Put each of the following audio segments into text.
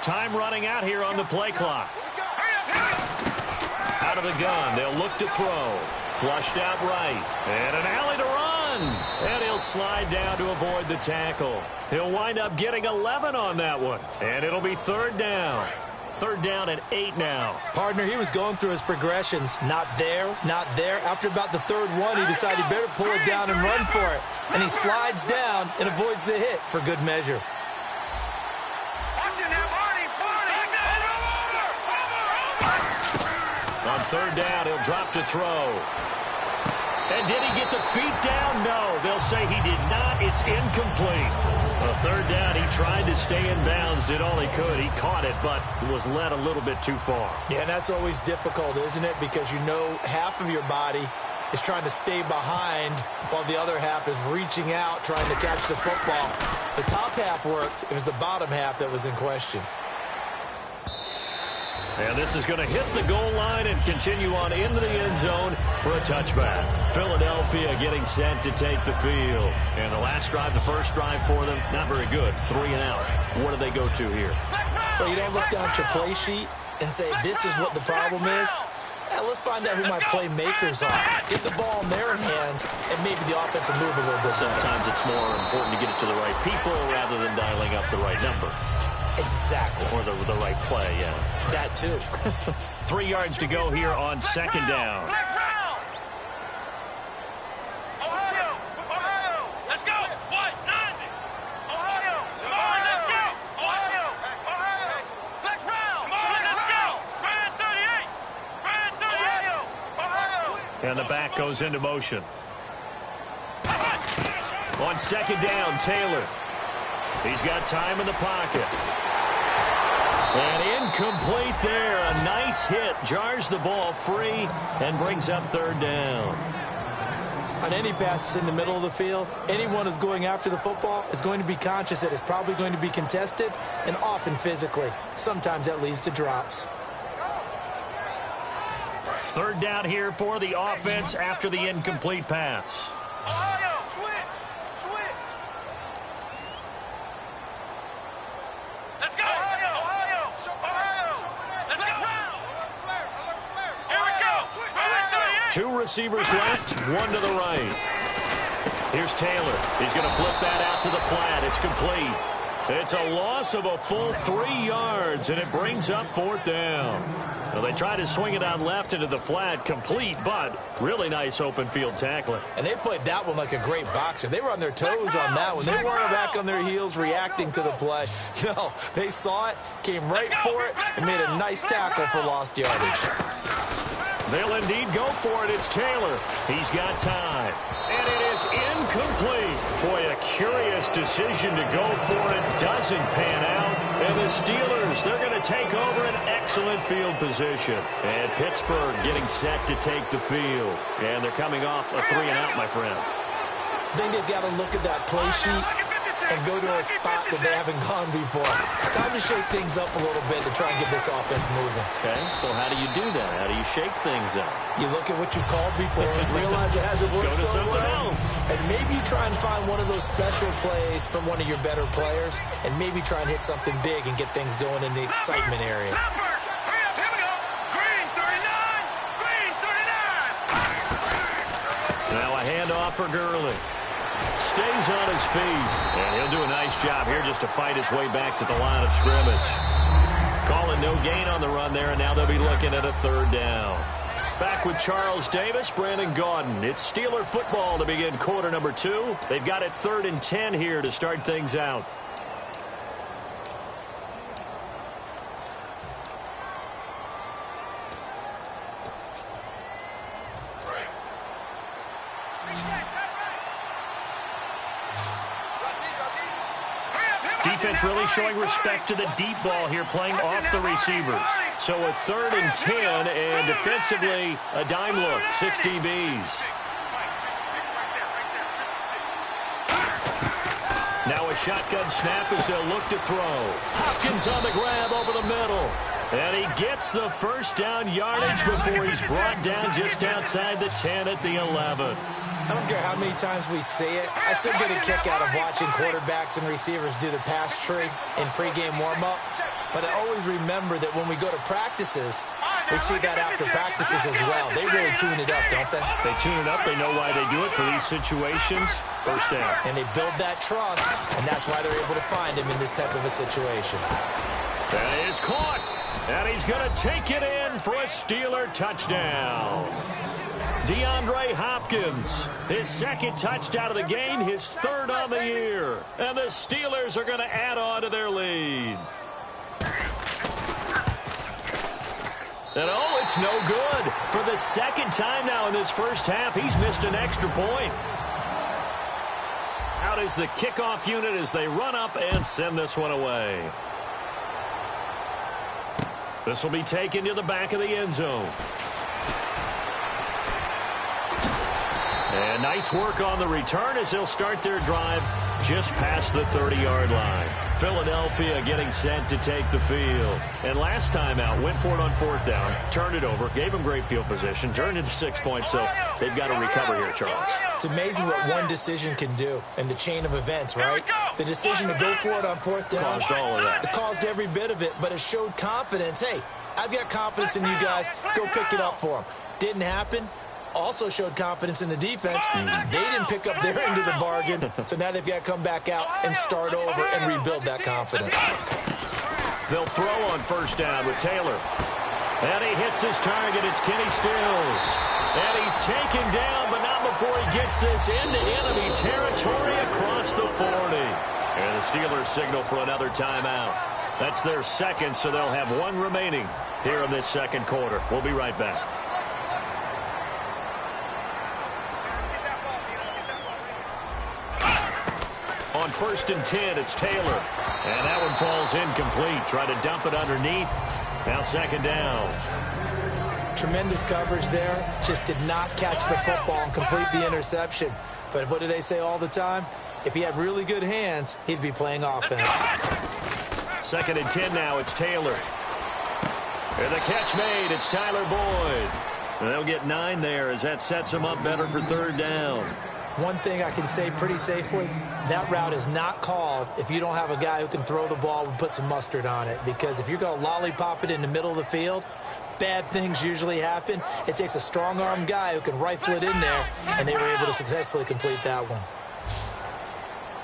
Time running out here on the play clock. Out of the gun. They'll look to throw. Flushed out right. And an alley to run. And he'll slide down to avoid the tackle. He'll wind up getting 11 on that one. And it'll be third down. Third down at 8 now. Partner, he was going through his progressions. Not there, not there. After about the third one, he decided he better pull it down and run for it. And he slides down and avoids the hit for good measure. On third down, he'll drop to throw. And did he get the feet down? No. They'll say he did not. It's incomplete. A third down, he tried to stay in bounds, did all he could. He caught it, but was led a little bit too far. Yeah, and that's always difficult, isn't it? Because you know half of your body is trying to stay behind while the other half is reaching out, trying to catch the football. The top half worked. It was the bottom half that was in question. And this is going to hit the goal line and continue on into the end zone for a touchback. Philadelphia getting set to take the field. And the last drive, the first drive for them, not very good. 3 and out. What do they go to here? Well, you don't look down at your play sheet and say, this is what the problem is. Let's find out who my playmakers are. Get the ball in their hands, and maybe the offense will move a little bit. Sometimes it's more important to get it to the right people rather than dialing up the right number. Exactly. Or the right play, yeah. That too. 3 yards to go here on second down. Ohio! Let's go! What? 90! Ohio! Come on, let's go! Ohio! Let's round! Come on, let's go! Brand 38! Brand 38! Ohio! And the back goes into motion. On second down, Taylor. He's got time in the pocket. And incomplete there. A nice hit. Jars the ball free and brings up third down. On any passes in the middle of the field, anyone who's going after the football is going to be conscious that it's probably going to be contested and often physically. Sometimes that leads to drops. Third down here for the offense after the incomplete pass. Ohio! Switch! Let's go! Ohio! Let's go! Here we go! Brand 38! 2 receivers left, 1 to the right. Here's Taylor. He's going to flip that out to the flat. It's complete. It's a loss of a full 3 yards, and it brings up fourth down. Well, they try to swing it out left into the flat, complete, but really nice open field tackling. And they played that one like a great boxer. They were on their toes on that one. They weren't back on their heels reacting to the play. No, they saw it, came right for it, and made a nice tackle for lost yardage. They'll indeed go for it. It's Taylor. He's got time. And it is incomplete. Boy, a curious decision to go for it. Doesn't pan out. And the Steelers, they're going to take over an excellent field position. And Pittsburgh getting set to take the field. And they're coming off a 3 and out, my friend. I think they've got to look at that play sheet and go to a spot that they haven't gone before. Time to shake things up a little bit to try and get this offense moving. Okay, so how do you do that? How do you shake things up? You look at what you called before, realize it hasn't worked Go to so something well, else. and maybe you try and find one of those special plays from one of your better players, and maybe try and hit something big and get things going in the excitement area. Numbers! Hurry up, here we go! Green 39! Green 39! Now a handoff for Gurley. Stays on his feet, and he'll do a nice job here just to fight his way back to the line of scrimmage. Calling no gain on the run there, and now they'll be looking at a third down. Back with Charles Davis, Brandon Gaudin. It's Steeler football to begin quarter number 2. They've got it 3rd and 10 here to start things out. Defense really showing respect to the deep ball here, playing off the receivers. So a 3rd and 10, and defensively, a dime look, 6 DBs. Now a shotgun snap as they'll look to throw. Hopkins on the grab over the middle. And he gets the first down yardage before he's brought down just outside the 10 at the 11. I don't care how many times we say it, I still get a kick out of watching quarterbacks and receivers do the pass tree in pregame warm-up. But I always remember that when we go to practices, we see that after practices as well. They really tune it up, don't they? They tune it up. They know why they do it for these situations. First down. And they build that trust, and that's why they're able to find him in this type of a situation. That is caught. And he's going to take it in for a Steeler touchdown. DeAndre Hopkins, his second touchdown of the game, his third on the year. And the Steelers are going to add on to their lead. And oh, it's no good. For the second time now in this first half, he's missed an extra point. Out is the kickoff unit as they run up and send this one away. This will be taken to the back of the end zone. And nice work on the return as they'll start their drive just past the 30-yard line. Philadelphia getting set to take the field. And last time out, went for it on fourth down, turned it over, gave them great field position, turned into 6 points, so they've got to recover here, Charles. It's amazing what one decision can do in the chain of events, right? The decision to go for it on fourth down. Caused all of that. It caused every bit of it, but it showed confidence. Hey, I've got confidence in you guys. Go pick it up for them. Didn't happen. Also showed confidence in the defense. They didn't pick up their end of the bargain, so now they've got to come back out and start over and rebuild that confidence. They'll throw on first down with Taylor. And he hits his target. It's Kenny Stills. And he's taken down, but not before he gets this into enemy territory across the 40. And the Steelers signal for another timeout. That's their second, so they'll have one remaining here in this second quarter. We'll be right back. On first and 10, it's Taylor. And that one falls incomplete. Try to dump it underneath. Now second down. Tremendous coverage there. Just did not catch the football and complete the interception. But what do they say all the time? If he had really good hands, he'd be playing offense. Second and 10 now, it's Taylor. And the catch made, it's Tyler Boyd. And they'll get 9 there as that sets them up better for third down. One thing I can say pretty safely, that route is not called if you don't have a guy who can throw the ball and put some mustard on it. Because if you're going to lollipop it in the middle of the field, bad things usually happen. It takes a strong-arm guy who can rifle it in there, and they were able to successfully complete that one.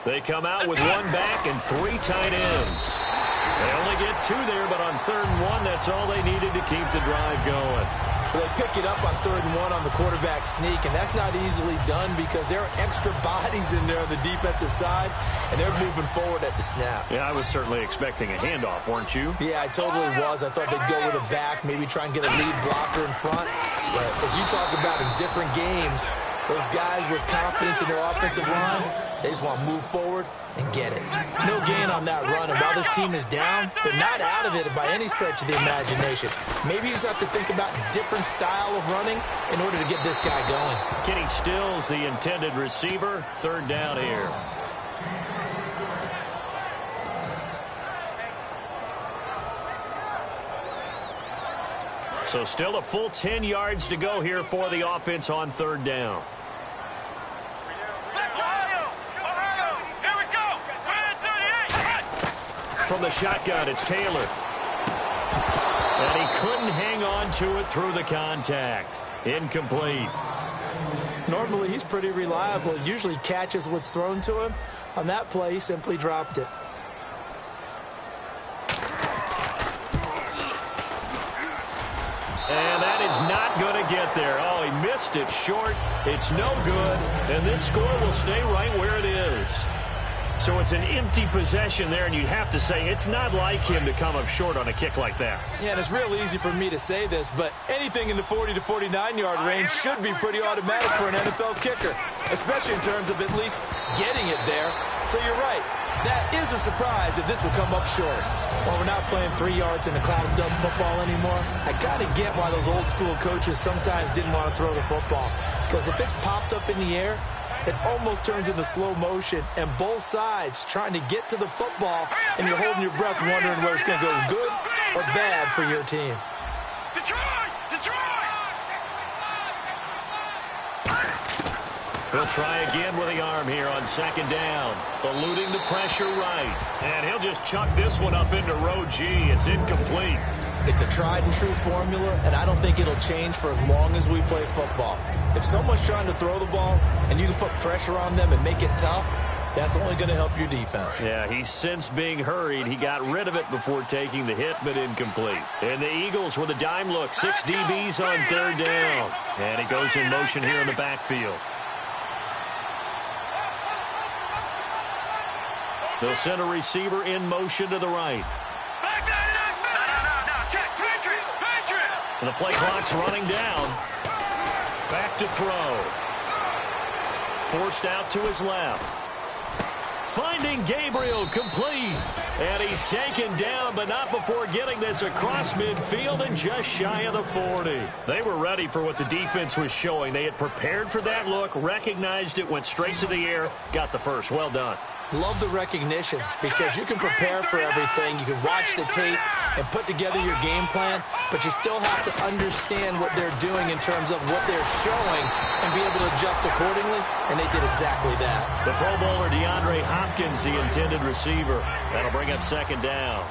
They come out with one back and 3 tight ends. They only get 2 there, but on third and 1, that's all they needed to keep the drive going. Well, they pick it up on third and 1 on the quarterback sneak, and that's not easily done because there are extra bodies in there on the defensive side, and they're moving forward at the snap. Yeah, I was certainly expecting a handoff, weren't you? Yeah, I totally was. I thought they'd go with a back, maybe try and get a lead blocker in front. But as you talk about in different games, those guys with confidence in their offensive line, they just want to move forward and get it. No gain on that run, and while this team is down, they're not out of it by any stretch of the imagination. Maybe you just have to think about a different style of running in order to get this guy going. Kenny Stills, the intended receiver, third down here. So still a full 10 yards to go here for the offense on third down. From the shotgun, it's Taylor. And he couldn't hang on to it through the contact. Incomplete. Normally, he's pretty reliable. He usually catches what's thrown to him. On that play, he simply dropped it. And that is not going to get there. Oh, he missed it short. It's no good. And this score will stay right where it is. So it's an empty possession there, and you'd have to say it's not like him to come up short on a kick like that. Yeah, and it's real easy for me to say this, but anything in the 40 to 49-yard range should be pretty automatic for an NFL kicker, especially in terms of at least getting it there. So you're right. That is a surprise if this will come up short. While we're not playing 3 yards in a cloud of dust football anymore, I got to get why those old-school coaches sometimes didn't want to throw the football. Because if it's popped up in the air, it almost turns into slow motion, and both sides trying to get to the football, and you're holding your breath wondering whether it's going to go good or bad for your team. Detroit! Detroit! He'll try again with the arm here on second down. Eluding the pressure right. And he'll just chuck this one up into row G. It's incomplete. It's a tried-and-true formula, and I don't think it'll change for as long as we play football. If someone's trying to throw the ball and you can put pressure on them and make it tough, that's only going to help your defense. Yeah, he's since being hurried. He got rid of it before taking the hit, but incomplete. And the Eagles with a dime look. 6 DBs on third down. And he goes in motion here in the backfield. They'll send a receiver in motion to the right. And the play clock's running down. Back to throw. Forced out to his left. Finding Gabriel, complete. And he's taken down, but not before getting this across midfield and just shy of the 40. They were ready for what the defense was showing. They had prepared for that look, recognized it, went straight to the air, got the first. Well done. Love the recognition because you can prepare for everything. You can watch the tape and put together your game plan, but you still have to understand what they're doing in terms of what they're showing and be able to adjust accordingly, and they did exactly that. The Pro Bowler DeAndre Hopkins, the intended receiver. That'll bring up second down.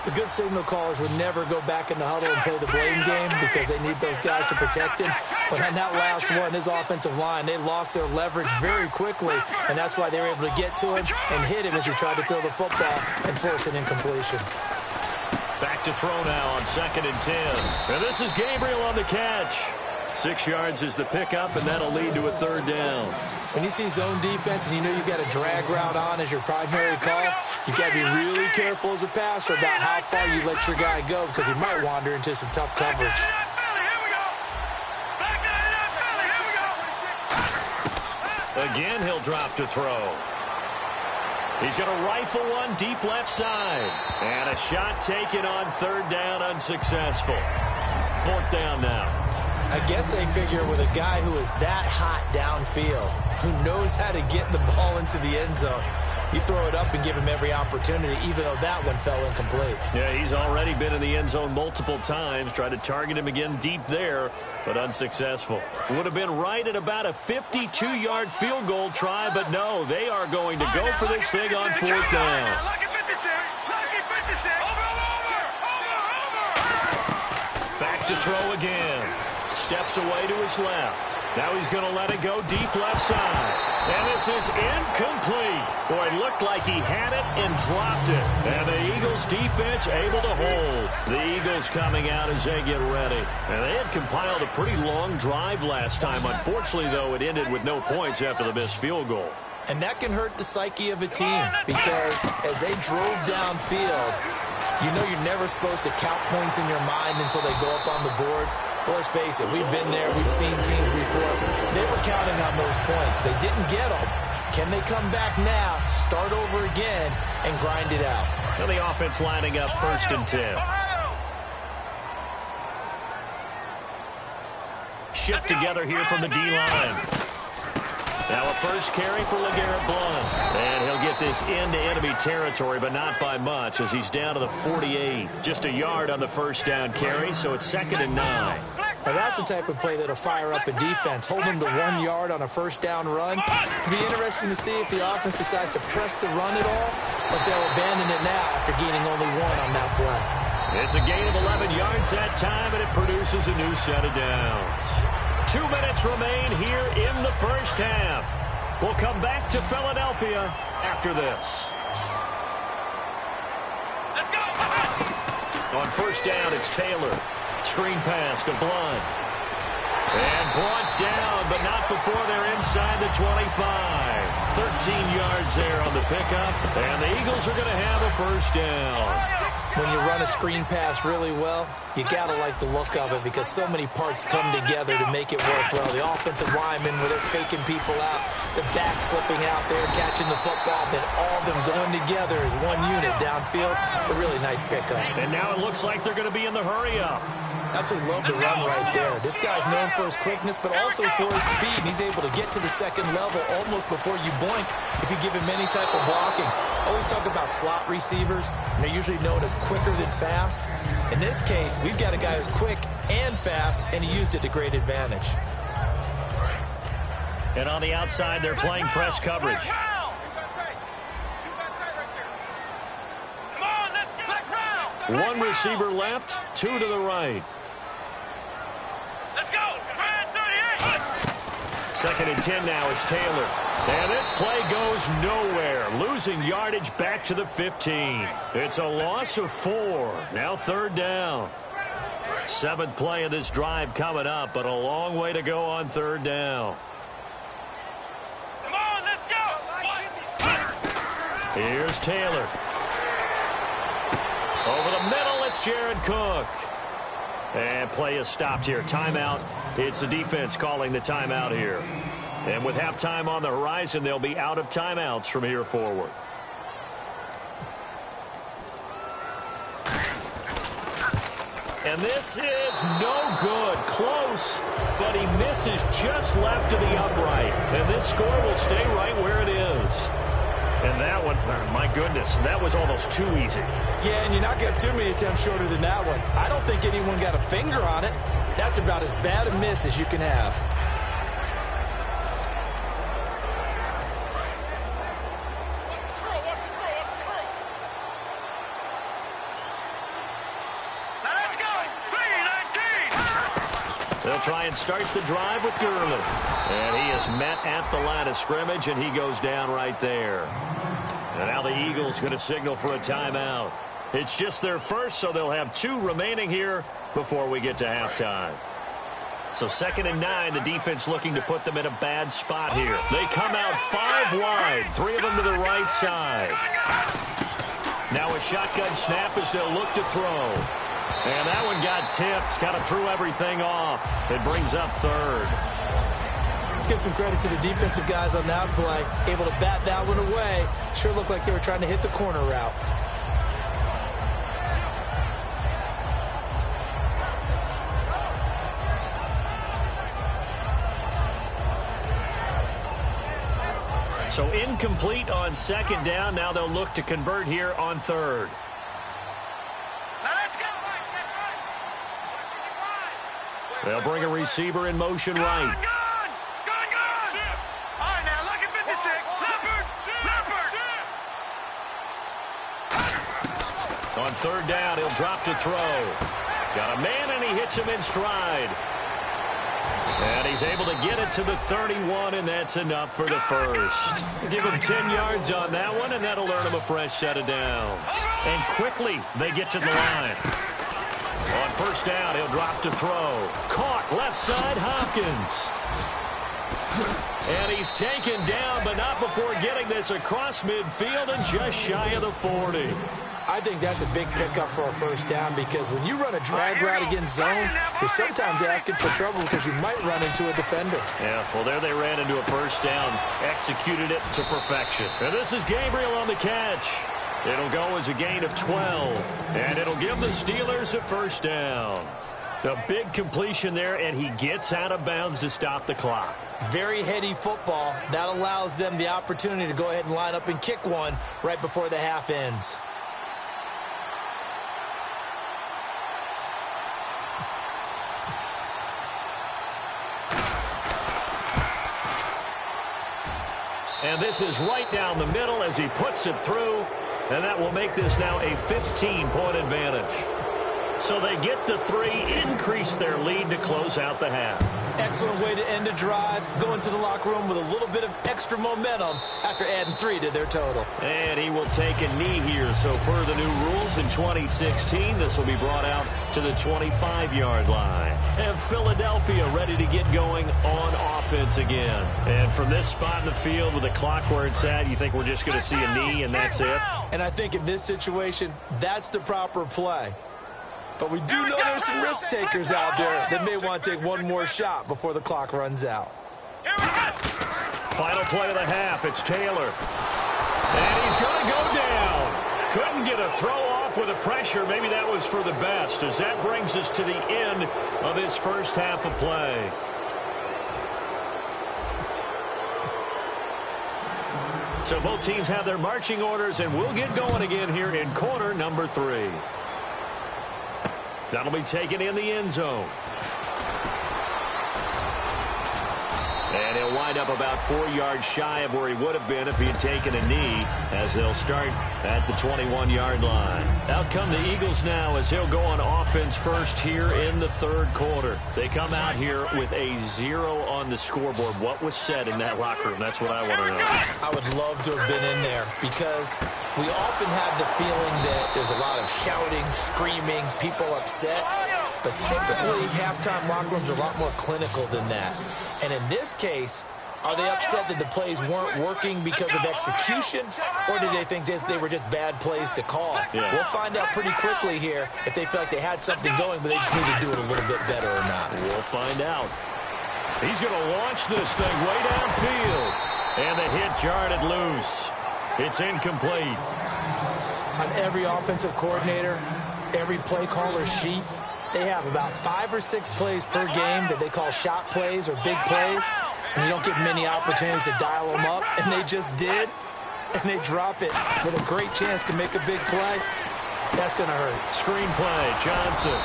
The good signal callers would never go back in the huddle and play the blame game because they need those guys to protect him. But on that last one, his offensive line, they lost their leverage very quickly, and that's why they were able to get to him and hit him as he tried to throw the football and force an incompletion. Back to throw now on 2nd and 10. And this is Gabriel on the catch. 6 yards is the pickup, and that'll lead to a third down. When you see zone defense and you know you've got a drag route on as your primary call, you've got to be really careful as a passer about how far you let your guy go because he might wander into some tough coverage. Again, he'll drop to throw. He's going to rifle one deep left side. And a shot taken on third down, unsuccessful. 4th down now. I guess they figure with a guy who is that hot downfield, who knows how to get the ball into the end zone, you throw it up and give him every opportunity, even though that one fell incomplete. Yeah, he's already been in the end zone multiple times. Tried to target him again deep there, but unsuccessful. Would have been right at about a 52-yard field goal try, but no, they are going to go for this thing on 4th down. Back to throw again. Steps away to his left. Now he's going to let it go deep left side. And this is incomplete. Boy, it looked like he had it and dropped it. And the Eagles defense able to hold. The Eagles coming out as they get ready. And they had compiled a pretty long drive last time. Unfortunately, though, it ended with no points after the missed field goal. And that can hurt the psyche of a team because as they drove downfield, you know you're never supposed to count points in your mind until they go up on the board. Well, let's face it, we've been there, we've seen teams before. They were counting on those points. They didn't get them. Can they come back now, start over again, and grind it out? And the offense lining up 1st and 10. Shift together here from the D-line. Now a first carry for LeGarrette Blount. And he'll get this into enemy territory, but not by much as he's down to the 48. Just a yard on the first down carry, so it's 2nd and 9. Now that's the type of play that'll fire up a defense. Hold them to 1 yard on a first down run. It'll be interesting to see if the offense decides to press the run at all, but they'll abandon it now after gaining only 1 on that play. It's a gain of 11 yards that time, and it produces a new set of downs. 2 minutes remain here in the first half. We'll come back to Philadelphia after this. Let's go. On first down, it's Taylor. Screen pass to Blount. And Blount down, but not before they're inside the 25. 13 yards there on the pickup, and the Eagles are going to have a first down. When you run a screen pass really well, you got to like the look of it because so many parts come together to make it work well. The offensive linemen, where they're faking people out, the back slipping out there, catching the football, then all of them going together as one unit downfield. A really nice pickup. And now it looks like they're going to be in the hurry-up. Absolutely love the run right there. This guy's known for his quickness, but also for his speed. And he's able to get to the second level almost before you blink if you give him any type of blocking. Always talk about slot receivers, and they're usually known as quicker than fast. In this case, we've got a guy who's quick and fast, and he used it to great advantage. And on the outside, they're playing press coverage. One receiver left, two to the right. Let's go. Brand 38. Second and 10 now. It's Taylor. And this play goes nowhere. Losing yardage back to the 15. It's a loss of 4. Now third down. Seventh play of this drive coming up, but a long way to go on third down. Come on, let's go. Here's Taylor. Over the middle, it's Jared Cook. And play is stopped here. Timeout. It's the defense calling the timeout here. And with halftime on the horizon, they'll be out of timeouts from here forward. And this is no good. Close, but he misses just left of the upright. And this score will stay right where it is. And that one, my goodness, that was almost too easy. Yeah, and you're not going to have too many attempts shorter than that one. I don't think anyone got a finger on it. That's about as bad a miss as you can have. Let's go. 3-19. They'll try and start the drive with Gurley. And he is met at the line of scrimmage, and he goes down right there. And now the Eagles going to signal for a timeout. It's just their first, so they'll have 2 remaining here before we get to halftime. So second and 9, the defense looking to put them in a bad spot here. They come out 5 wide, 3 of them to the right side. Now a shotgun snap as they'll look to throw. And that one got tipped, kind of threw everything off. It brings up third. Let's give some credit to the defensive guys on that play. Able to bat that one away. Sure looked like they were trying to hit the corner route. So incomplete on second down. Now they'll look to convert here on third. Let's go. They'll bring a receiver in motion right. Gun. All right, now, look at 56. Leopard. On third down, he'll drop to throw. Got a man, and he hits him in stride. And he's able to get it to the 31, and that's enough for the first. Give him 10 yards on that one, and that'll earn him a fresh set of downs. And quickly, they get to the line. On first down, he'll drop to throw. Caught left side, Hopkins. And he's taken down, but not before getting this across midfield and just shy of the 40. I think that's a big pickup for a first down because when you run a drag route against zone, you're sometimes asking for trouble because you might run into a defender. Yeah, well, there they ran into a first down, executed it to perfection. And this is Gabriel on the catch. It'll go as a gain of 12, and it'll give the Steelers a first down. A big completion there, and he gets out of bounds to stop the clock. Very heady football. That allows them the opportunity to go ahead and line up and kick one right before the half ends. And this is right down the middle as he puts it through, and that will make this now a 15-point advantage. So they get the 3, increase their lead to close out the half. Excellent way to end a drive. Go into the locker room with a little bit of extra momentum after adding 3 to their total. And he will take a knee here. So per the new rules in 2016, this will be brought out to the 25-yard line. And Philadelphia ready to get going on offense again. And from this spot in the field with the clock where it's at, you think we're just going to see a knee and that's it? And I think in this situation, that's the proper play. But we do know there's some risk takers out there that may want to take one more shot before the clock runs out. Final play of the half. It's Taylor. And he's going to go down. Couldn't get a throw off off with the pressure. Maybe that was for the best, as that brings us to the end of his first half of play. So both teams have their marching orders, and we'll get going again here in quarter number 3. That'll be taken in the end zone. And he'll wind up about 4 yards shy of where he would have been if he had taken a knee, as they'll start at the 21-yard line. Out come the Eagles now as he'll go on offense first here in the third quarter. They come out here with a 0 on the scoreboard. What was said in that locker room? That's what I want to know. I would love to have been in there because we often have the feeling that there's a lot of shouting, screaming, people upset. But typically, halftime locker rooms are a lot more clinical than that. And in this case, are they upset that the plays weren't working because of execution, or do they think they were just bad plays to call? Yeah. We'll find out pretty quickly here if they feel like they had something going, but they just need to do it a little bit better or not. We'll find out. He's going to launch this thing way downfield. And the hit jarred it loose. It's incomplete. On every offensive coordinator, every play caller's sheet, they have about 5 or 6 plays per game that they call shot plays or big plays, and you don't get many opportunities to dial them up, and they just did, and they drop it with a great chance to make a big play. That's going to hurt. Screen play, Johnson.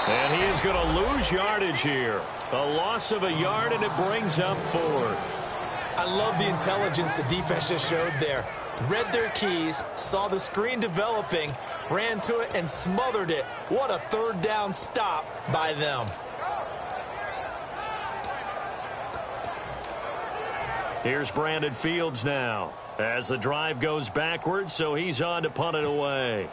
And he is going to lose yardage here. A loss of a yard, and it brings up 4th. I love the intelligence the defense just showed there. Read their keys, saw the screen developing, ran to it, and smothered it. What a third down stop by them. Here's Brandon Fields now as the drive goes backwards, so he's on to punt it away.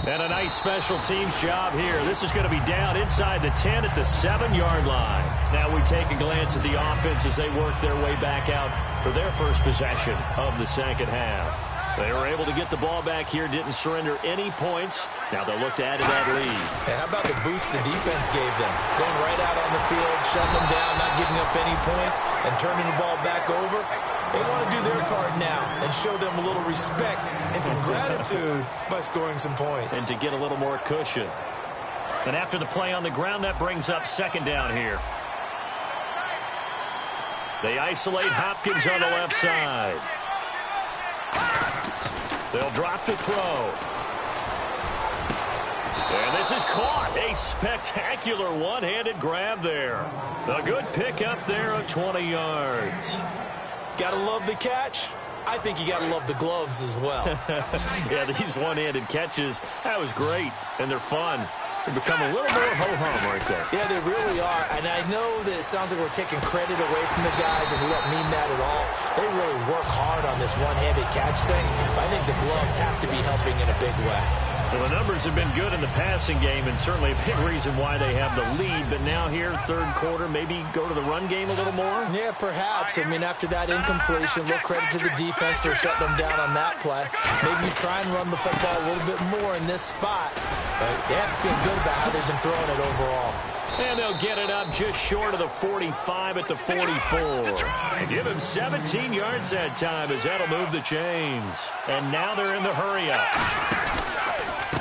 And a nice special teams job here. This is going to be down inside the 10 at the 7-yard line. Now we take a glance at the offense as they work their way back out for their first possession of the second half. They were able to get the ball back here, didn't surrender any points. Now they'll look to add to that lead. And how about the boost the defense gave them? Going right out on the field, shutting them down, not giving up any points, and turning the ball back over. They want to do their part now and show them a little respect and some gratitude by scoring some points. And to get a little more cushion. And after the play on the ground, that brings up second down here. They isolate Hopkins on the left side. They'll drop to throw. And this is caught. A spectacular one-handed grab there. A good pickup there of 20 yards. Gotta love the catch. I think you gotta love the gloves as well. Yeah, these one-handed catches, that was great, and they're fun. They become a little more ho-hum right there. Yeah, they really are. And I know that it sounds like we're taking credit away from the guys, and we don't mean that at all. They really work hard on this one-handed catch thing. But I think the gloves have to be helping in a big way. Well, the numbers have been good in the passing game, and certainly a big reason why they have the lead. But now here, third quarter, maybe go to the run game a little more? Yeah, perhaps. I mean, after that incompletion, a little credit to the defense for shutting them down on that play. Maybe you try and run the football a little bit more in this spot. But they have to feel good about how they've been throwing it overall. And they'll get it up just short of the 45 at the 44. And give him 17 yards that time as that'll move the chains. And now they're in the hurry-up.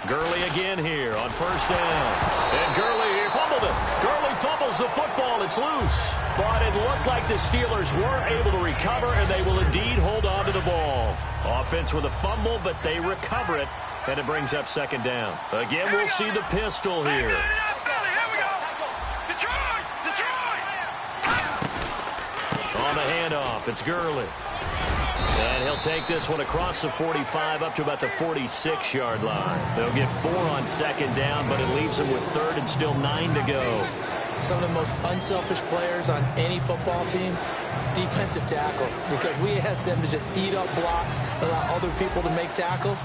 Gurley again here on first down. And Gurley fumbled it. Gurley fumbles the football. It's loose. But it looked like the Steelers were able to recover, and they will indeed hold on to the ball. Offense with a fumble, but they recover it, and it brings up second down. Again, we'll see the pistol here. On the handoff, it's Gurley. And he'll take this one across the 45 up to about the 46-yard line. They'll get 4 on second down, but it leaves them with third and still 9 to go. Some of the most unselfish players on any football team, defensive tackles, because we ask them to just eat up blocks, allow other people to make tackles.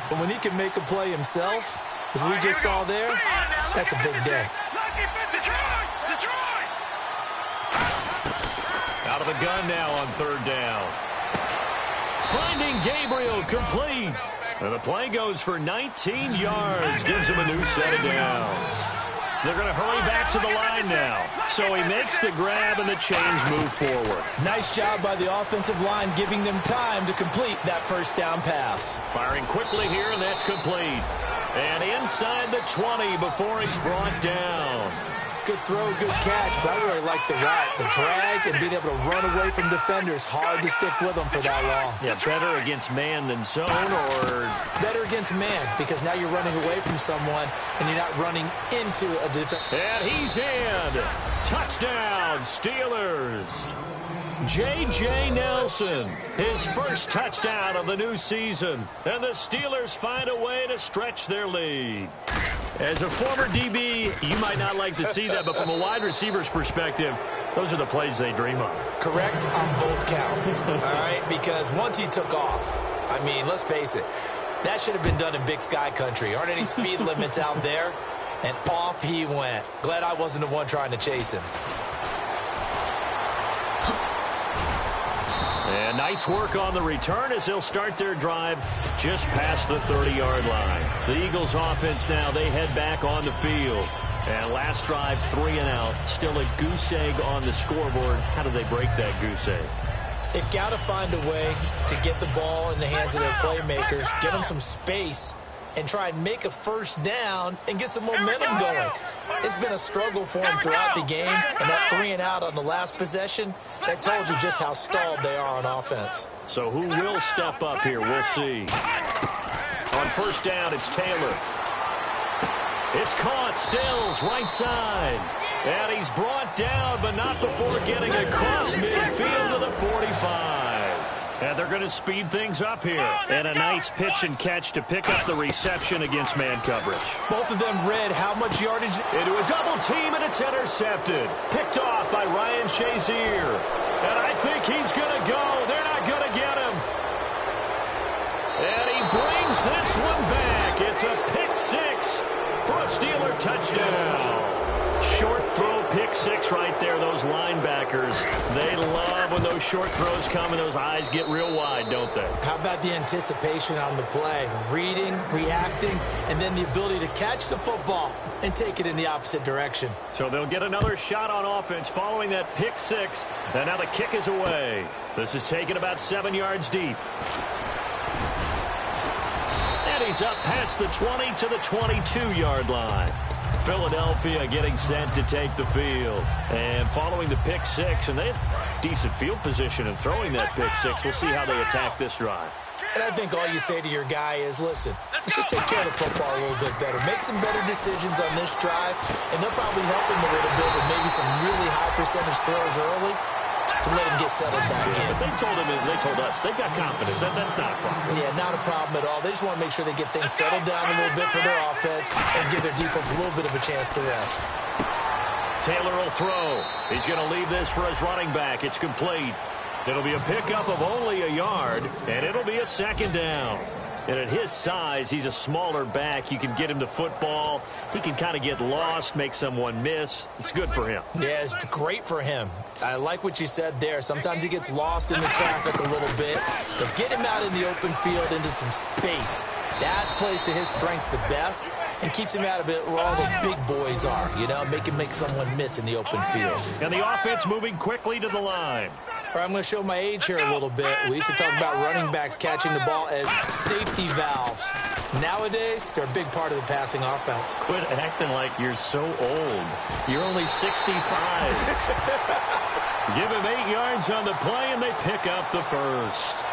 But when he can make a play himself, as we just saw there, that's a big day. Out of the gun now on third down. Finding Gabriel complete. And the play goes for 19 yards. Gives him a new set of downs. They're going to hurry back to the line now. So he makes the grab and the change move forward. Nice job by the offensive line, giving them time to complete that first down pass. Firing quickly here, and that's complete. And inside the 20 before he's brought down. Good throw, good catch, but I really like the route. The drag and being able to run away from defenders, hard to stick with them for that long. Yeah, better against man than zone, or? Better against man, because now you're running away from someone and you're not running into a defense. And he's in. Touchdown, Steelers. J.J. Nelson, his first touchdown of the new season. And the Steelers find a way to stretch their lead. As a former DB, you might not like to see that, but from a wide receiver's perspective, those are the plays they dream of. Correct on both counts, all right? Because once he took off, I mean, let's face it, that should have been done in Big Sky country. Aren't any speed limits out there? And off he went. Glad I wasn't the one trying to chase him. And nice work on the return as they'll start their drive just past the 30-yard line. The Eagles offense now, they head back on the field. And last drive, 3 and out. Still a goose egg on the scoreboard. How do they break that goose egg? They've got to find a way to get the ball in the hands of their playmakers, get them some space, and try and make a first down and get some momentum going. It's been a struggle for them throughout the game, and that 3 and out on the last possession, that told you just how stalled they are on offense. So who will step up here? We'll see. On first down, it's Taylor. It's caught, Stills, right side. And he's brought down, but not before getting across midfield to the 45. And they're going to speed things up here. And a nice pitch and catch to pick up the reception against man coverage. Both of them read how much yardage into a double team, and it's intercepted. Picked off by Ryan Shazier. And I think he's going to go. They're not going to get him. And he brings this one back. It's a pick six for a Steeler touchdown. Short throw, pick six right there. Those linebackers, they love when those short throws come and those eyes get real wide, don't they? How about the anticipation on the play? Reading, reacting, and then the ability to catch the football and take it in the opposite direction. So they'll get another shot on offense following that pick six. And now the kick is away. This is taken about 7 yards deep. And he's up past the 20 to the 22-yard line. Philadelphia getting set to take the field. And following the pick six, and they have decent field position in throwing that pick six. We'll see how they attack this drive. And I think all you say to your guy is, listen, let's just take care of the football a little bit better. Make some better decisions on this drive, and they'll probably help him a little bit with maybe some really high percentage throws early to let him get settled back in. But they told us they've got confidence. That's not a problem. Yeah, not a problem at all. They just want to make sure they get things settled down a little bit for their offense and give their defense a little bit of a chance to rest. Taylor will throw. He's going to leave this for his running back. It's complete. It'll be a pickup of only a yard, and it'll be a second down. And at his size, he's a smaller back. You can get him to football. He can kind of get lost, make someone miss. It's good for him. Yeah, it's great for him. I like what you said there. Sometimes he gets lost in the traffic a little bit. But get him out in the open field into some space. That plays to his strengths the best and keeps him out of it where all the big boys are. You know, make someone miss in the open field. And the offense moving quickly to the line. All right, I'm going to show my age here a little bit. We used to talk about running backs catching the ball as safety valves. Nowadays, they're a big part of the passing offense. Quit acting like you're so old. You're only 65. Give him 8 yards on the play, and they pick up the first.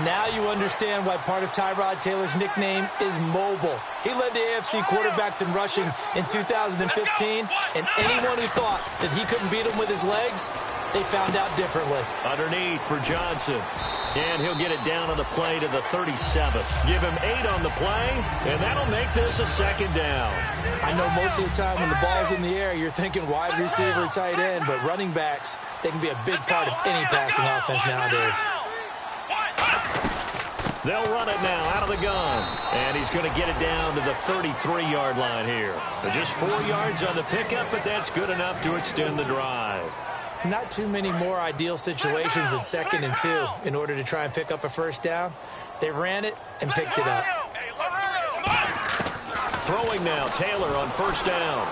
Now you understand why part of Tyrod Taylor's nickname is mobile. He led the AFC quarterbacks in rushing in 2015, and anyone who thought that he couldn't beat him with his legs, they found out differently. Underneath for Johnson. And he'll get it down on the play to the 37th. Give him 8 on the play, and that'll make this a second down. I know most of the time when the ball's in the air, you're thinking wide receiver, tight end, but running backs, they can be a big part of any passing offense nowadays. They'll run it now out of the gun. And he's going to get it down to the 33-yard line here. But just 4 yards on the pickup, but that's good enough to extend the drive. Not too many more ideal situations at 2nd and 2 in order to try and pick up a first down. They ran it and picked it up. Throwing now, Taylor on first down.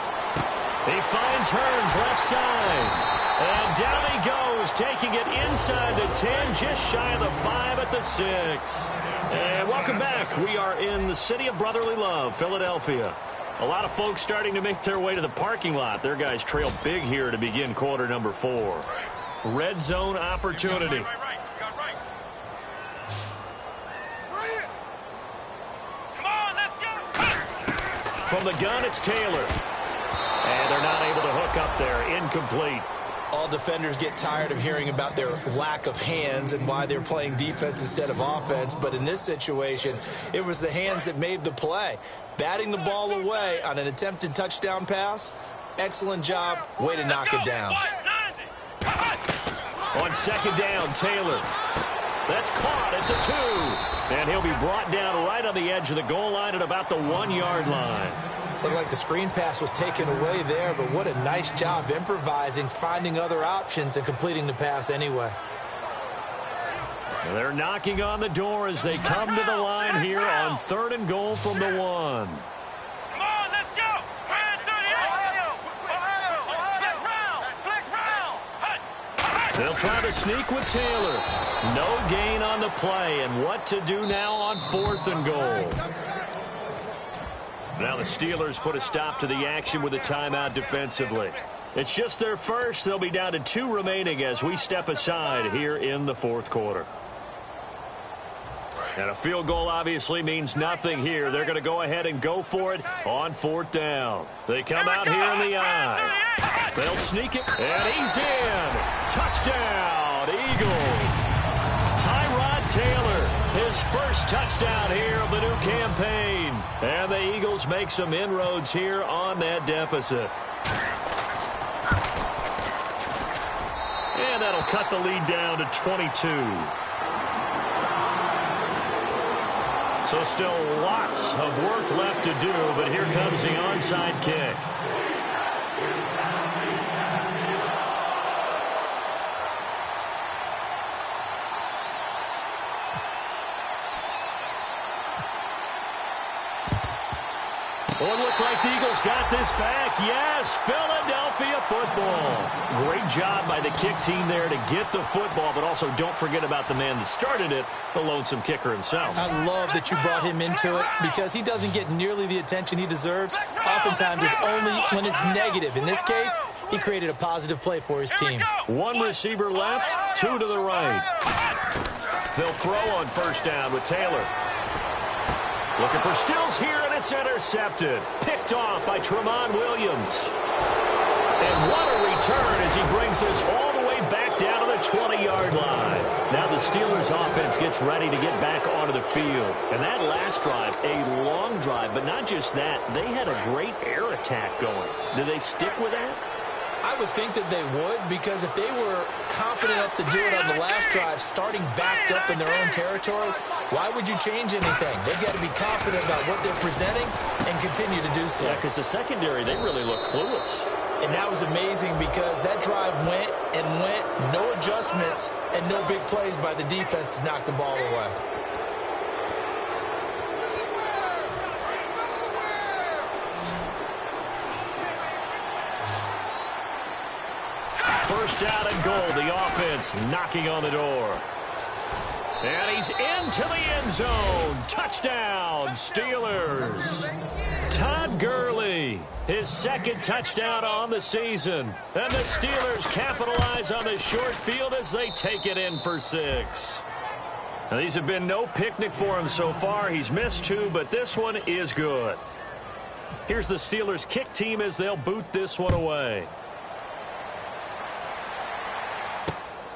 He finds Hearns left side. And down he goes, taking it inside the 10, just shy of the 5 at the 6. And welcome back. We are in the city of brotherly love, Philadelphia. A lot of folks starting to make their way to the parking lot. Their guys trail big here to begin quarter number 4. Red zone opportunity. Come on, let's go. From the gun, it's Taylor. And they're not able to hook up there. Incomplete. All defenders get tired of hearing about their lack of hands and why they're playing defense instead of offense. But in this situation, it was the hands that made the play. Batting the ball away on an attempted touchdown pass. Excellent job. Way to knock it down. On second down, Taylor. That's caught at the 2. And he'll be brought down right on the edge of the goal line at about the 1-yard line. Looked like the screen pass was taken away there, but what a nice job improvising, finding other options, and completing the pass anyway. They're knocking on the door as they come to the line here on 3rd and goal from the 1. Come on, let's go. Ryan 38. They'll try to sneak with Taylor. No gain on the play, and what to do now on 4th and goal. Now the Steelers put a stop to the action with a timeout defensively. It's just their first. They'll be down to 2 remaining as we step aside here in the 4th quarter. And a field goal obviously means nothing here. They're going to go ahead and go for it on 4th down. They come out here in the eye. They'll sneak it, and he's in. Touchdown, Eagles. Tyrod Taylor, his first touchdown here of the new campaign. And the Eagles make some inroads here on that deficit. And that'll cut the lead down to 22. So still lots of work left to do, but here comes the onside kick. Oh, it looked like the Eagles got this back. Yes, Philadelphia football. Great job by the kick team there to get the football, but also don't forget about the man that started it, the lonesome kicker himself. I love that you brought him into it because he doesn't get nearly the attention he deserves. Oftentimes it's only when it's negative. In this case, he created a positive play for his team. 1 receiver left, 2 to the right. They'll throw on 1st down with Taylor. Looking for Stills here, and it's intercepted. Picked off by Tramon Williams. And what a return as he brings this all the way back down to the 20-yard line. Now the Steelers offense gets ready to get back onto the field. And that last drive, a long drive, but not just that. They had a great air attack going. Do they stick with that? I would think that they would, because if they were confident enough to do it on the last drive, starting backed up in their own territory, why would you change anything? They've got to be confident about what they're presenting and continue to do so. Yeah, because the secondary, they really look clueless. And that was amazing because that drive went and went, no adjustments and no big plays by the defense to knock the ball away. First down and goal, the offense knocking on the door. And he's into the end zone. Touchdown, Steelers. Todd Gurley, his 2nd touchdown on the season. And the Steelers capitalize on the short field as they take it in for 6. Now, these have been no picnic for him so far. He's missed 2, but this one is good. Here's the Steelers kick team as they'll boot this one away.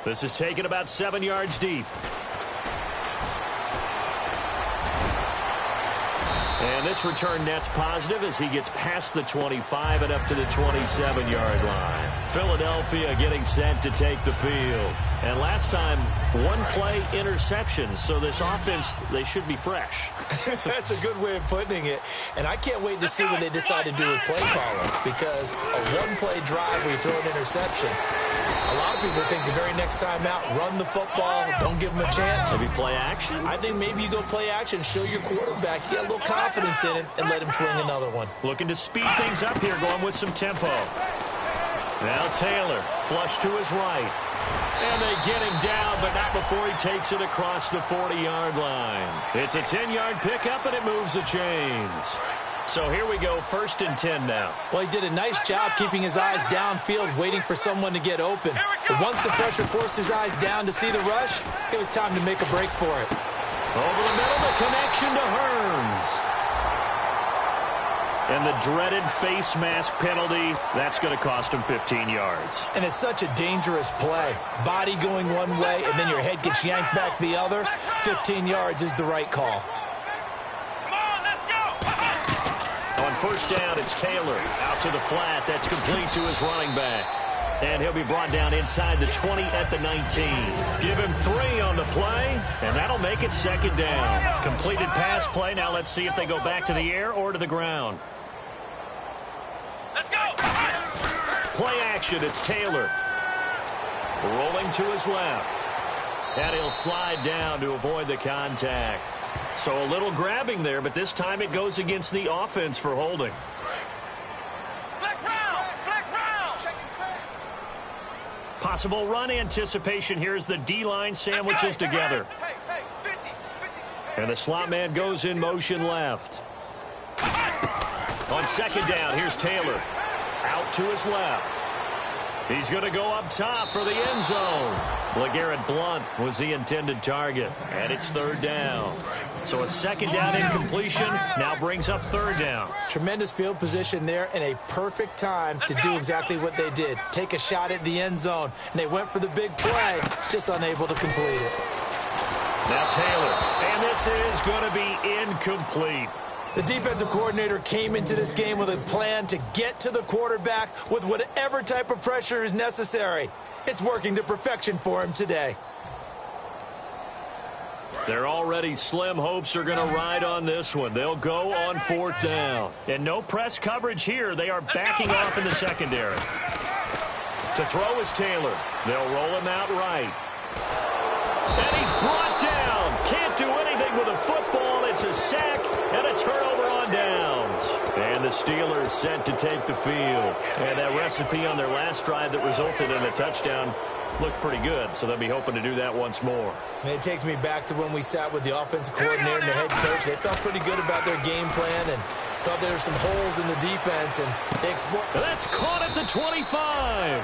This is taken about 7 yards deep. And this return net's positive as he gets past the 25 and up to the 27-yard line. Philadelphia getting set to take the field. And last time, 1 play interception. So this offense, they should be fresh. That's a good way of putting it. And I can't wait to see what they decide to do with play calling, because a 1-play drive where you throw an interception, A lot of people think the very next time out, run the football, don't give him a chance. Maybe play action? I think maybe you go play action, show your quarterback, get a little confidence in it, and let him fling another one. Looking to speed things up here, going with some tempo. Now Taylor, flush to his right. And they get him down, but not before he takes it across the 40-yard line. It's a 10-yard pickup, and it moves the chains. So here we go, 1st and 10 now. Well, he did a nice job keeping his eyes downfield, waiting for someone to get open. But once the pressure forced his eyes down to see the rush, it was time to make a break for it. Over the middle, the connection to Hearns. And the dreaded face mask penalty, that's going to cost him 15 yards. And it's such a dangerous play. Body going one way, and then your head gets yanked back the other. 15 yards is the right call. On 1st down, it's Taylor. Out to the flat. That's complete to his running back. And he'll be brought down inside the 20 at the 19. Give him 3 on the play, and that'll make it 2nd down. Completed pass play. Now let's see if they go back to the air or to the ground. Let's go. Play action. It's Taylor. Rolling to his left. And he'll slide down to avoid the contact. So a little grabbing there, but this time it goes against the offense for holding. Flex round. Flex round. Possible run anticipation here as the D-line sandwiches together. Hey, 50. And the slot man goes in motion left. On 2nd down, here's Taylor. Out to his left. He's going to go up top for the end zone. LeGarrette Blount was the intended target. And it's 3rd down. So a 2nd down incompletion now brings up 3rd down. Tremendous field position there and a perfect time to do exactly what they did. Take a shot at the end zone. And they went for the big play, just unable to complete it. Now Taylor. And this is going to be incomplete. The defensive coordinator came into this game with a plan to get to the quarterback with whatever type of pressure is necessary. It's working to perfection for him today. Their already slim hopes are going to ride on this one. They'll go on 4th down. And no press coverage here. They are backing off in the secondary. To throw is Taylor. They'll roll him out right. And he's brought down. Can't do anything with a football. It's a sack and a turnover on downs. And the Steelers set to take the field. And that recipe on their last drive that resulted in a touchdown looked pretty good, so they'll be hoping to do that once more. And it takes me back to when we sat with the offensive coordinator and the head coach. They felt pretty good about their game plan and thought there were some holes in the defense, and they explored. That's caught at the 25.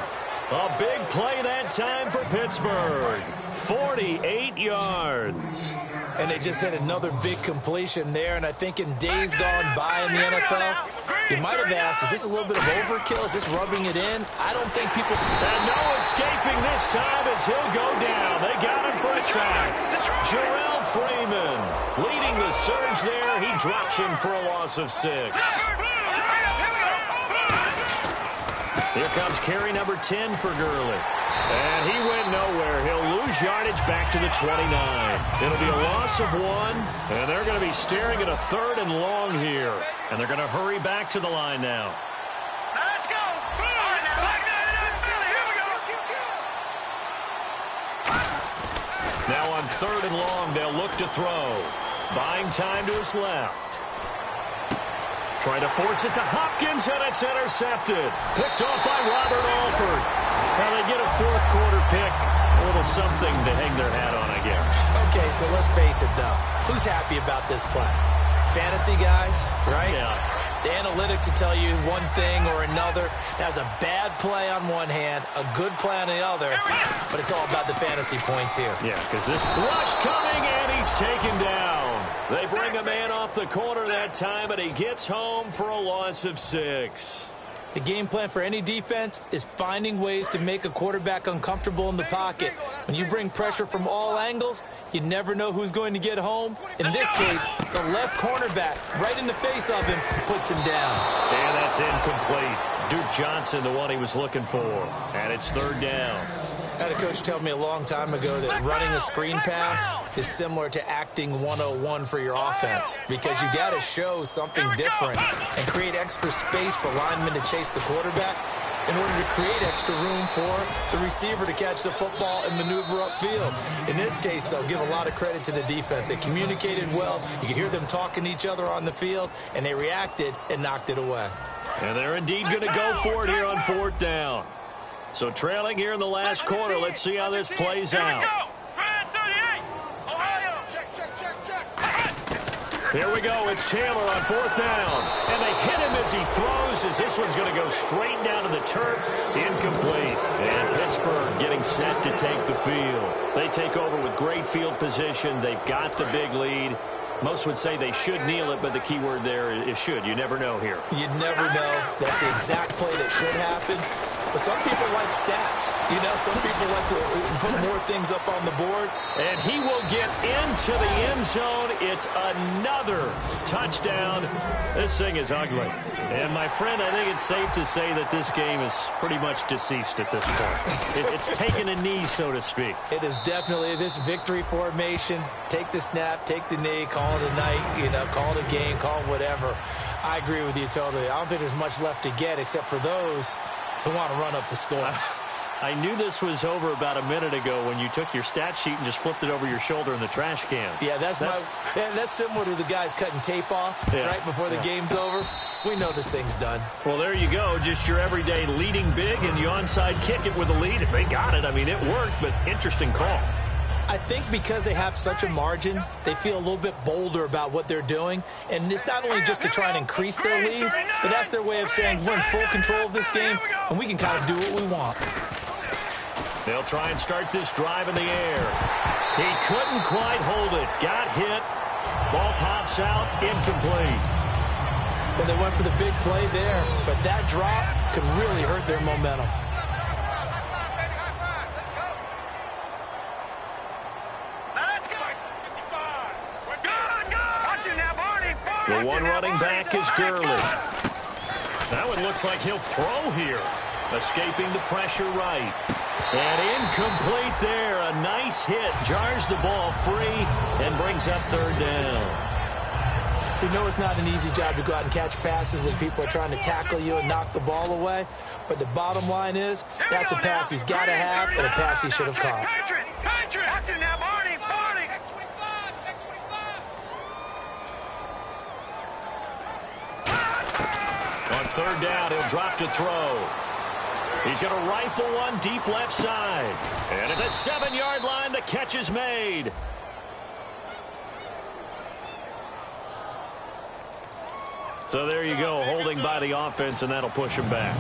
A big play that time for Pittsburgh. 48 yards. And they just had another big completion there, and I think in days gone by in the NFL, you might have asked, is this a little bit of overkill? Is this rubbing it in? I don't think people... And no escaping this time as he'll go down. They got him for a sack. Jarrell Freeman leading the surge there. He drops him for a loss of 6. Here comes carry number 10 for Gurley. And he went nowhere. He'll lose yardage back to the 29. It'll be a loss of 1, and they're going to be staring at a 3rd and long here. And they're going to hurry back to the line now. Let's go. Now on 3rd and long, they'll look to throw. Buying time to his left. Trying to force it to Hopkins, and it's intercepted. Picked off by Robert Alford. Now they get a 4th quarter pick. A little something to hang their hat on, I guess. Okay, so let's face it, though. Who's happy about this play? Fantasy guys, right? Yeah. The analytics will tell you one thing or another. That's a bad play on one hand, a good play on the other, but it's all about the fantasy points here. Yeah, because this rush coming, and he's taken down. They bring a man off the corner that time, and he gets home for a loss of 6. The game plan for any defense is finding ways to make a quarterback uncomfortable in the pocket. When you bring pressure from all angles, you never know who's going to get home. In this case, the left cornerback, right in the face of him, puts him down. And that's incomplete. Duke Johnson, the one he was looking for. And it's 3rd down. I had a coach tell me a long time ago that running a screen pass is similar to acting 101 for your offense, because you got to show something different and create extra space for linemen to chase the quarterback. in order to create extra room for the receiver to catch the football and maneuver upfield. In this case, though, give a lot of credit to the defense. They communicated well. You could hear them talking to each other on the field, and they reacted and knocked it away. And they're indeed going to go for it here on 4th down. So trailing here in the last quarter, let's see how this plays out. Here we go. It's Taylor on 4th down. And they hit him as he throws, as this one's going to go straight down to the turf. Incomplete. And Pittsburgh getting set to take the field. They take over with great field position. They've got the big lead. Most would say they should kneel it, but the key word there is should. You never know here. You never know. That's the exact play that should happen. But some people like stats. You know, some people like to put more things up on the board. And he will get into the end zone. It's another touchdown. This thing is ugly. And, my friend, I think it's safe to say that this game is pretty much deceased at this point. It's taken a knee, so to speak. It is definitely this victory formation. Take the snap, take the knee, call it a night, you know, call it a game, call it whatever. I agree with you totally. I don't think there's much left to get except for those who want to run up the score. I knew this was over about a minute ago when you took your stat sheet and just flipped it over your shoulder in the trash can. Yeah, that's similar to the guys cutting tape off right before the game's over. We know this thing's done. Well, there you go. Just your everyday leading big and you onside kick it with a lead. If they got it, I mean, it worked, but interesting call. I think because they have such a margin, they feel a little bit bolder about what they're doing. And it's not only just to try and increase their lead, but that's their way of saying we're in full control of this game, and we can kind of do what we want. They'll try and start this drive in the air. He couldn't quite hold it. Got hit. Ball pops out. Incomplete. Well, they went for the big play there, but that drop could really hurt their momentum. The one running back is Gurley. That one looks like he'll throw here. Escaping the pressure right. And incomplete there. A nice hit. Jars the ball free and brings up 3rd down. You know it's not an easy job to go out and catch passes when people are trying to tackle you and knock the ball away. But the bottom line is that's a pass he's got to have and a pass he should have caught. On 3rd down, he'll drop to throw. He's going to rifle one deep left side. And at the 7-yard line, the catch is made. So there you go, holding by the offense, and that'll push him back.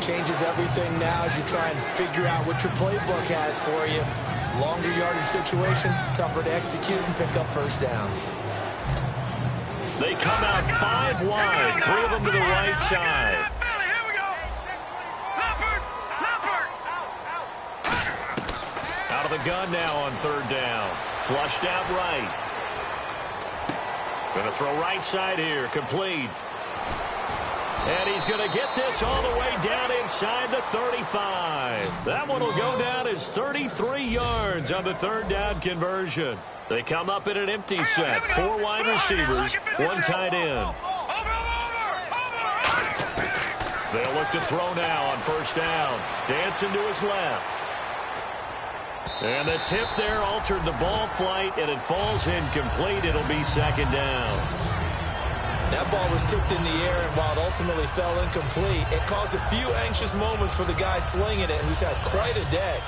Changes everything now as you try and figure out what your playbook has for you. Longer yardage situations, tougher to execute and pick up 1st downs. They come out 5 wide, 3 of them to the right side. Out of the gun now on 3rd down. Flushed out right. Going to throw right side here, complete. And he's going to get this all the way down inside the 35. That one will go down as 33 yards on the 3rd down conversion. They come up in an empty set. 4 wide receivers, 1 tight end. They'll look to throw now on 1st down. Dancing to his left. And the tip there altered the ball flight, and it falls incomplete. It'll be 2nd down. That ball was tipped in the air, and while it ultimately fell incomplete, it caused a few anxious moments for the guy slinging it, who's had quite a day.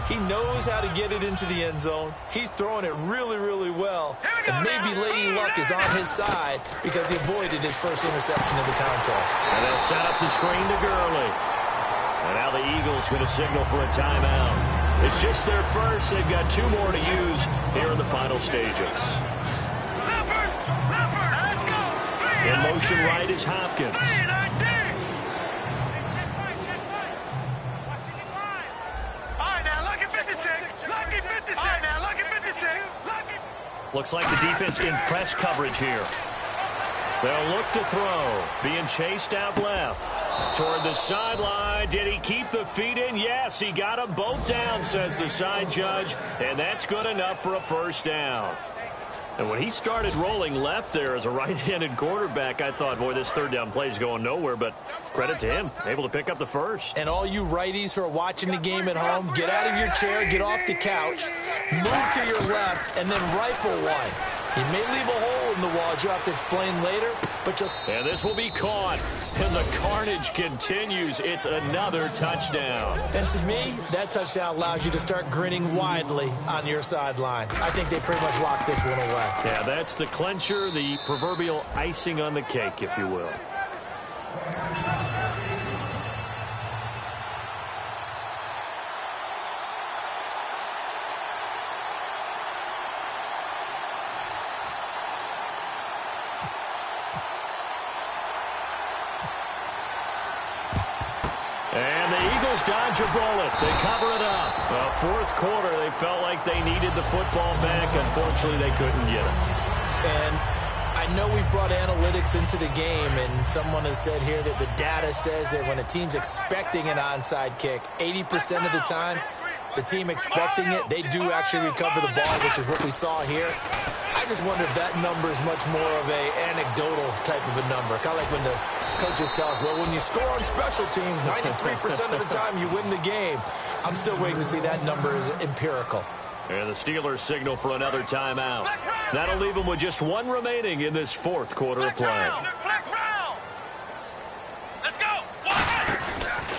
He knows how to get it into the end zone. He's throwing it really, really well. And maybe Lady Luck is on his side because he avoided his first interception of the contest. And they'll set up the screen to Gurley. And now the Eagles going to signal for a timeout. It's just their first. They've got 2 more to use here in the final stages. In motion right is Hopkins. Looks like the defense in press coverage here. They'll look to throw. Being chased out left. Toward the sideline. Did he keep the feet in? Yes, he got them both down, says the side judge. And that's good enough for a 1st down. And when he started rolling left there as a right-handed quarterback, I thought, boy, this third down play is going nowhere. But credit to him, able to pick up the first. And all you righties who are watching the game at home, get out of your chair, get off the couch, move to your left, and then rifle one. He may leave a hole in the wall, as you'll have to explain later, but just... And this will be caught. And the carnage continues. It's another touchdown. And to me, that touchdown allows you to start grinning widely on your sideline. I think they pretty much locked this one away. Yeah, that's the clincher, the proverbial icing on the cake, if you will. And the Eagles dodge a bullet. They cover it up. Fourth quarter, they felt like they needed the football back. Unfortunately, they couldn't get it. And I know we brought analytics into the game, and someone has said here that the data says that when a team's expecting an onside kick, 80% of the time, the team expecting it, they do actually recover the ball, which is what we saw here. I just wonder if that number is much more of a anecdotal type of a number. Kind of like when the coaches tell us, well, when you score on special teams, 93% of the time you win the game. I'm still waiting to see that number is empirical. And the Steelers signal for another timeout. That'll leave them with just one remaining in this fourth quarter of play.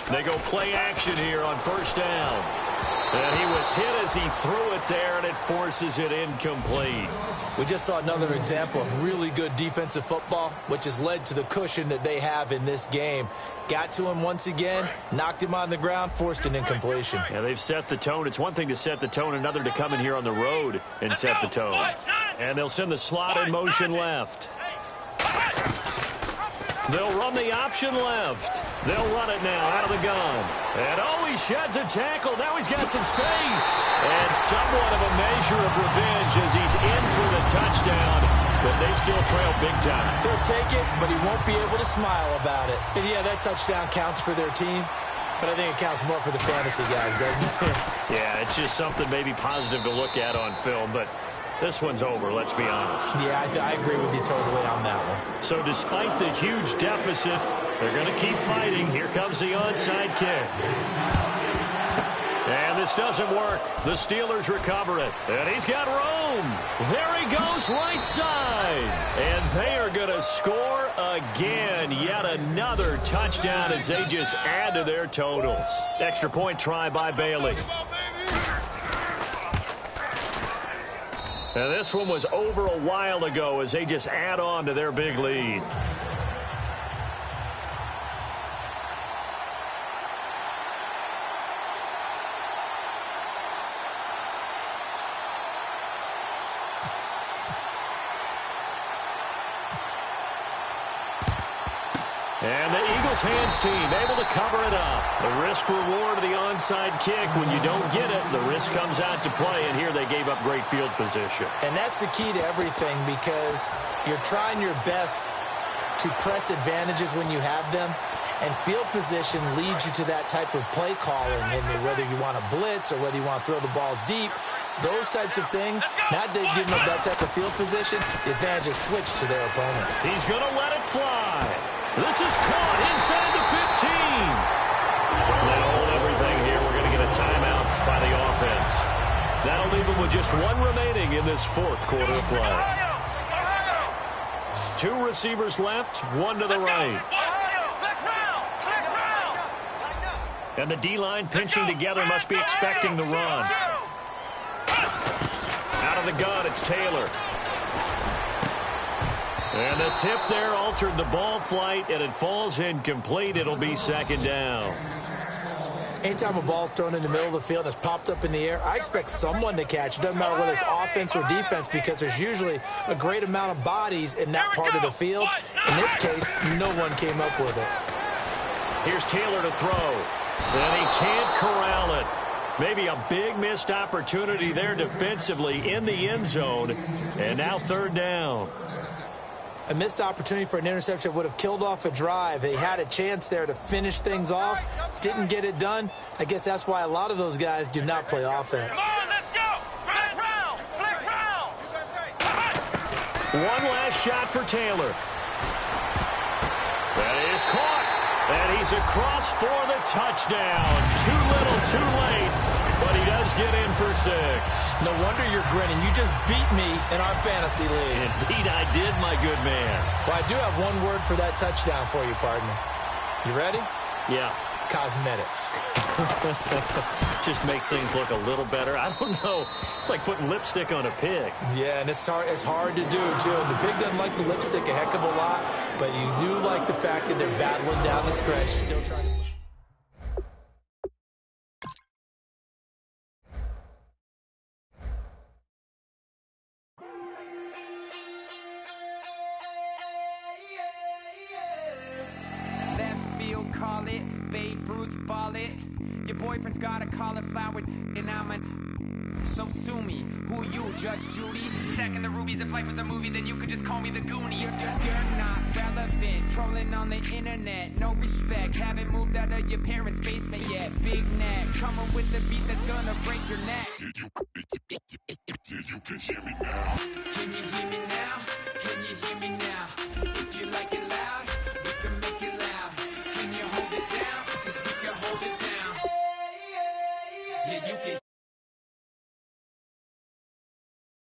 They go play action here on first down. And he was hit as he threw it there, and it forces it incomplete. We just saw another example of really good defensive football, which has led to the cushion that they have in this game. Got to him once again, knocked him on the ground, forced an incompletion. Yeah, they've set the tone. It's one thing to set the tone, another to come in here on the road and set the tone. And they'll send the slot in motion left. They'll run the option left. They'll run it now out of the gun. And oh, he sheds a tackle. Now he's got some space. And somewhat of a measure of revenge as he's in for the touchdown. But they still trail big time. He'll take it, but he won't be able to smile about it. And yeah, that touchdown counts for their team. But I think it counts more for the fantasy guys, doesn't it? Yeah, it's just something maybe positive to look at on film. But this one's over, let's be honest. Yeah, I agree with you totally on that one. So despite the huge deficit, they're going to keep fighting. Here comes the onside kick. And this doesn't work. The Steelers recover it. And he's got room. There he goes, right side. And they are going to score again. Yet another touchdown as they just add to their totals. Extra point try by Bailey. And this one was over a while ago as they just add on to their big lead. And the Eagles hands team able to cover it up. The risk reward of the onside kick. When you don't get it, the risk comes out to play. And here they gave up great field position. And that's the key to everything, because you're trying your best to press advantages when you have them. And field position leads you to that type of play calling. And whether you want to blitz or whether you want to throw the ball deep, those types of things, now they've given up that type of field position, the advantage is switched to their opponent. He's going to let it fly. This is caught inside the 15. They hold everything here. We're going to get a timeout by the offense. That'll leave them with just one remaining in this fourth quarter of play. Two receivers left, one to the right. And the D-line pinching together, must be expecting the run. Out of the gun, it's Taylor. And the tip there altered the ball flight, and it falls incomplete. It'll be second down. Anytime a ball's thrown in the middle of the field and it's popped up in the air, I expect someone to catch it. Doesn't matter whether it's offense or defense, because there's usually a great amount of bodies in that part of the field. In this case, no one came up with it. Here's Taylor to throw. And he can't corral it. Maybe a big missed opportunity there defensively in the end zone. And now third down. A missed opportunity for an interception would have killed off a drive. They had a chance there to finish things off. Didn't get it done. I guess that's why a lot of those guys do not play offense. One last shot for Taylor. That is caught. And he's across for the touchdown. Too little, too late. But he does get in for 6. No wonder you're grinning. You just beat me in our fantasy league. Indeed I did, my good man. Well, I do have one word for that touchdown for you, partner. You ready? Yeah. Cosmetics. Just makes things look a little better. I don't know. It's like putting lipstick on a pig. Yeah, and it's hard to do, too. And the pig doesn't like the lipstick a heck of a lot, but you do like the fact that they're battling down the stretch, still trying to... Call it, Babe Ruth ball it. Your boyfriend's got a cauliflower and I'm so sue me. Who you, Judge Judy? Stacking the rubies. If life was a movie, then you could just call me the Goonies. You're not relevant, trolling on the internet. No respect, haven't moved out of your parents' basement yet. Big neck, coming with the beat that's gonna break your neck. You can hear me now.